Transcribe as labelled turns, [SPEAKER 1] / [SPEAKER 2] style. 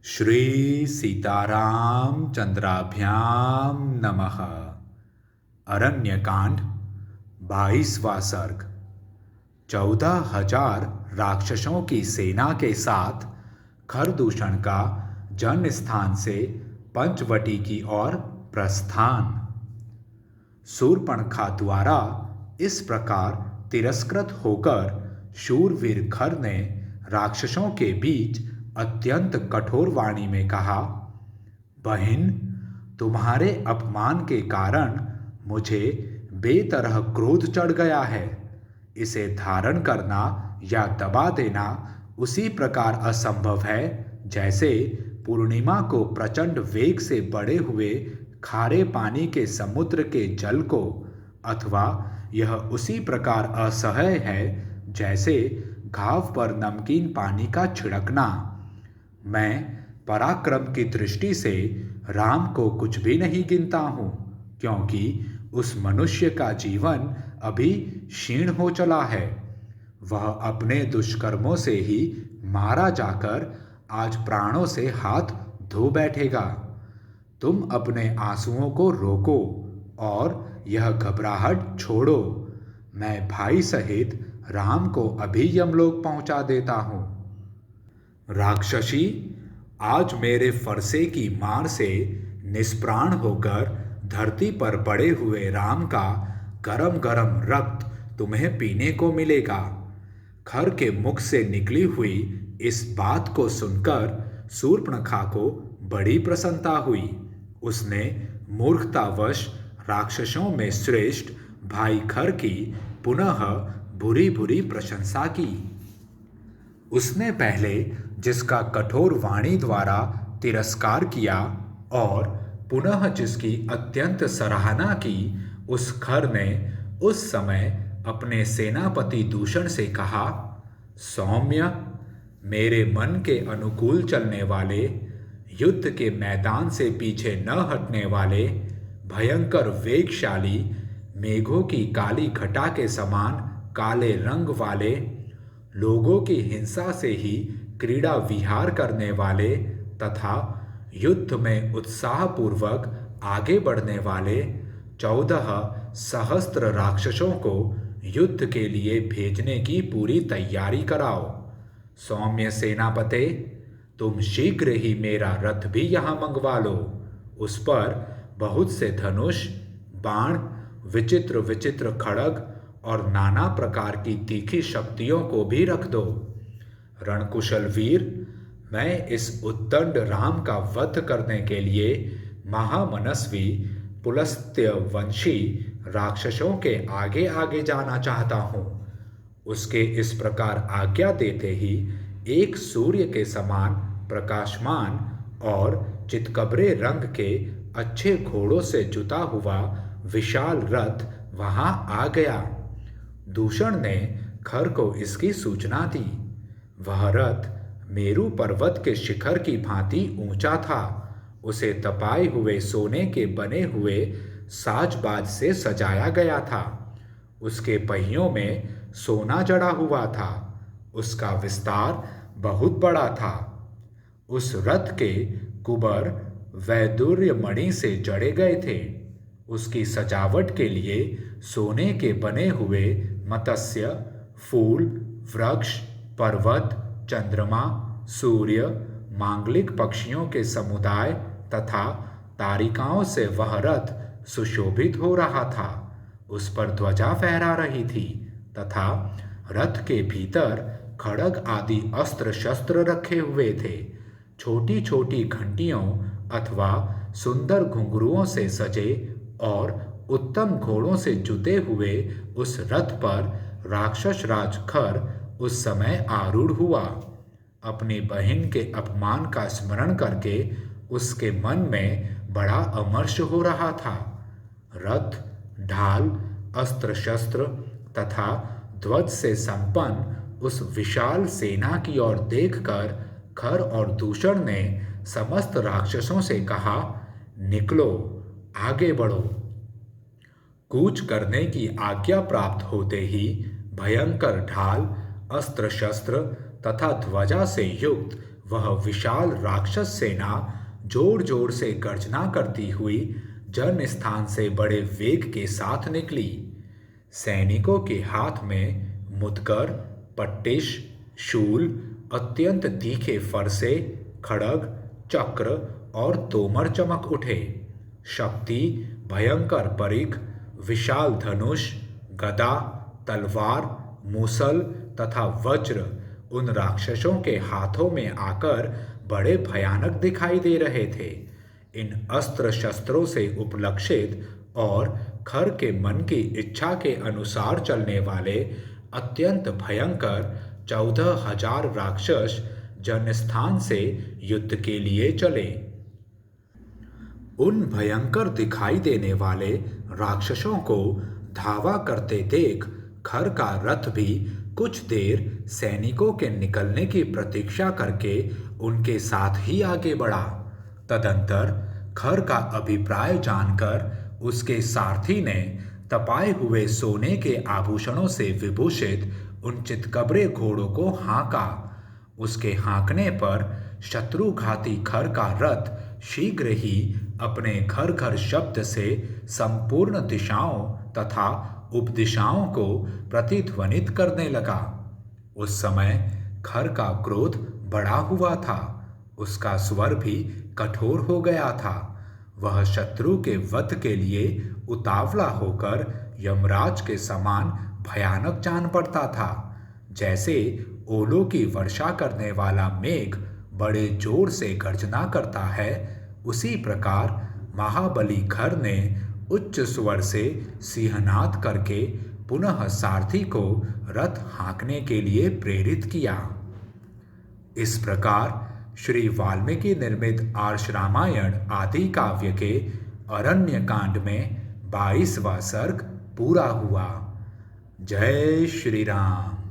[SPEAKER 1] श्री सीताराम चंद्राभ्याम नमः। अरण्यकांड 22वां सर्ग। 14,000 राक्षसों की सेना के साथ खरदूषण का जन्म स्थान से पंचवटी की ओर प्रस्थान। शूर्पणखा द्वारा इस प्रकार तिरस्कृत होकर शूरवीर खर ने राक्षसों के बीच अत्यंत कठोर वाणी में कहा, बहन, तुम्हारे अपमान के कारण मुझे बेतरह क्रोध चढ़ गया है। इसे धारण करना या दबा देना उसी प्रकार असंभव है जैसे पूर्णिमा को प्रचंड वेग से बढ़े हुए खारे पानी के समुद्र के जल को, अथवा यह उसी प्रकार असह्य है जैसे घाव पर नमकीन पानी का छिड़कना। मैं पराक्रम की दृष्टि से राम को कुछ भी नहीं गिनता हूँ, क्योंकि उस मनुष्य का जीवन अभी क्षीण हो चला है। वह अपने दुष्कर्मों से ही मारा जाकर आज प्राणों से हाथ धो बैठेगा। तुम अपने आंसुओं को रोको और यह घबराहट छोड़ो। मैं भाई सहित राम को अभी यमलोक पहुंचा देता हूँ। राक्षसी, आज मेरे फरसे की मार से निष्प्राण होकर धरती पर पड़े हुए राम का गरम गरम रक्त तुम्हें पीने को मिलेगा। खर के मुख से निकली हुई इस बात को सुनकर शूर्पणखा को बड़ी प्रसन्नता हुई। उसने मूर्खतावश राक्षसों में श्रेष्ठ भाई खर की पुनः बुरी बुरी प्रशंसा की। उसने पहले जिसका कठोर वाणी द्वारा तिरस्कार किया और पुनः जिसकी अत्यंत सराहना की, उस खर ने उस समय अपने सेनापति दूषण से कहा, सौम्य, मेरे मन के अनुकूल चलने वाले, युद्ध के मैदान से पीछे न हटने वाले, भयंकर वेगशाली, मेघों की काली घटा के समान काले रंग वाले, लोगों की हिंसा से ही क्रीड़ा विहार करने वाले तथा युद्ध में उत्साहपूर्वक आगे बढ़ने वाले 14 सहस्त्र राक्षसों को युद्ध के लिए भेजने की पूरी तैयारी कराओ। सौम्य सेनापते, तुम शीघ्र ही मेरा रथ भी यहाँ मंगवा लो। उस पर बहुत से धनुष, बाण, विचित्र विचित्र खड्ग और नाना प्रकार की तीखी शक्तियों को भी रख दो। रणकुशल वीर, मैं इस उद्दंड राम का वध करने के लिए महामनस्वी पुलस्त्य वंशी राक्षसों के आगे आगे जाना चाहता हूँ। उसके इस प्रकार आज्ञा देते ही एक सूर्य के समान प्रकाशमान और चितकबरे रंग के अच्छे घोड़ों से जुता हुआ विशाल रथ वहां आ गया। दूषण ने खर को इसकी सूचना दी। वह रथ मेरू पर्वत के शिखर की भांति ऊंचा था। उसे तपाए हुए सोने के बने हुए साजबाज से सजाया गया था। उसके पहियों में सोना जड़ा हुआ था। उसका विस्तार बहुत बड़ा था। उस रथ के कुबर वैदुर्य मणि से जड़े गए थे। उसकी सजावट के लिए सोने के बने हुए मत्स्य, फूल, वृक्ष, पर्वत, चंद्रमा, सूर्य, मांगलिक पक्षियों के समुदाय तथा तारिकाओं से वह रथ सुशोभित हो रहा था। उस पर ध्वजा फहरा रही थी तथा रथ के भीतर खड्ग आदि अस्त्र शस्त्र रखे हुए थे। छोटी छोटी घंटियों अथवा सुंदर घुंघरुओं से सजे और उत्तम घोड़ों से जुते हुए उस रथ पर राक्षस राज खर उस समय आरूढ़ हुआ। अपनी बहन के अपमान का स्मरण करके उसके मन में बड़ा अमर्ष हो रहा था। रथ, ढाल, अस्त्र शस्त्र तथा ध्वज से संपन्न उस विशाल सेना की ओर देखकर खर और दूषण ने समस्त राक्षसों से कहा, निकलो, आगे बढ़ो। कूच करने की आज्ञा प्राप्त होते ही भयंकर ढाल, अस्त्र शस्त्र तथा ध्वजा से युक्त वह विशाल राक्षस सेना जोर जोर से गर्जना करती हुई जन स्थान से बड़े वेग के साथ निकली। सैनिकों के हाथ में मुदगर, पट्टिश, शूल, अत्यंत तीखे फरसे, खड़ग, चक्र और तोमर चमक उठे। शक्ति, भयंकर परिघ, विशाल धनुष, गदा, तलवार, मूसल तथा वज्र उन राक्षसों के हाथों में आकर बड़े भयानक दिखाई दे रहे थे। इन अस्त्र शस्त्रों से उपलक्षित और खर के मन की इच्छा के अनुसार चलने वाले अत्यंत भयंकर 14,000 राक्षस जनस्थान से युद्ध के लिए चले। उन भयंकर दिखाई देने वाले राक्षसों को धावा करते देख खर का रथ भी कुछ देर सैनिकों के निकलने की प्रतीक्षा करके उनके साथ ही आगे बढ़ा। तदंतर खर का अभिप्राय जानकर उसके सारथी ने तपाए हुए सोने के आभूषणों से विभूषित उन चितकबरे घोड़ों को हाँका। उसके हाँकने पर शत्रुघाती खर का रथ शीघ्र ही अपने घर घर शब्द से संपूर्ण दिशाओं तथा उपदिशाओं को प्रतिध्वनित करने लगा। उस समय खर का क्रोध बढ़ा हुआ था, उसका स्वर भी कठोर हो गया था। वह शत्रु के वध के लिए उतावला होकर यमराज के समान भयानक जान पड़ता था। जैसे ओलों की वर्षा करने वाला मेघ बड़े जोर से गर्जना करता है, उसी प्रकार महाबली खर ने उच्च स्वर से सिंहनाद करके पुनः सारथी को रथ हाँकने के लिए प्रेरित किया। इस प्रकार श्री वाल्मीकि निर्मित आर्ष रामायण आदि काव्य के अरण्य कांड में 22वां सर्ग पूरा हुआ। जय श्री राम।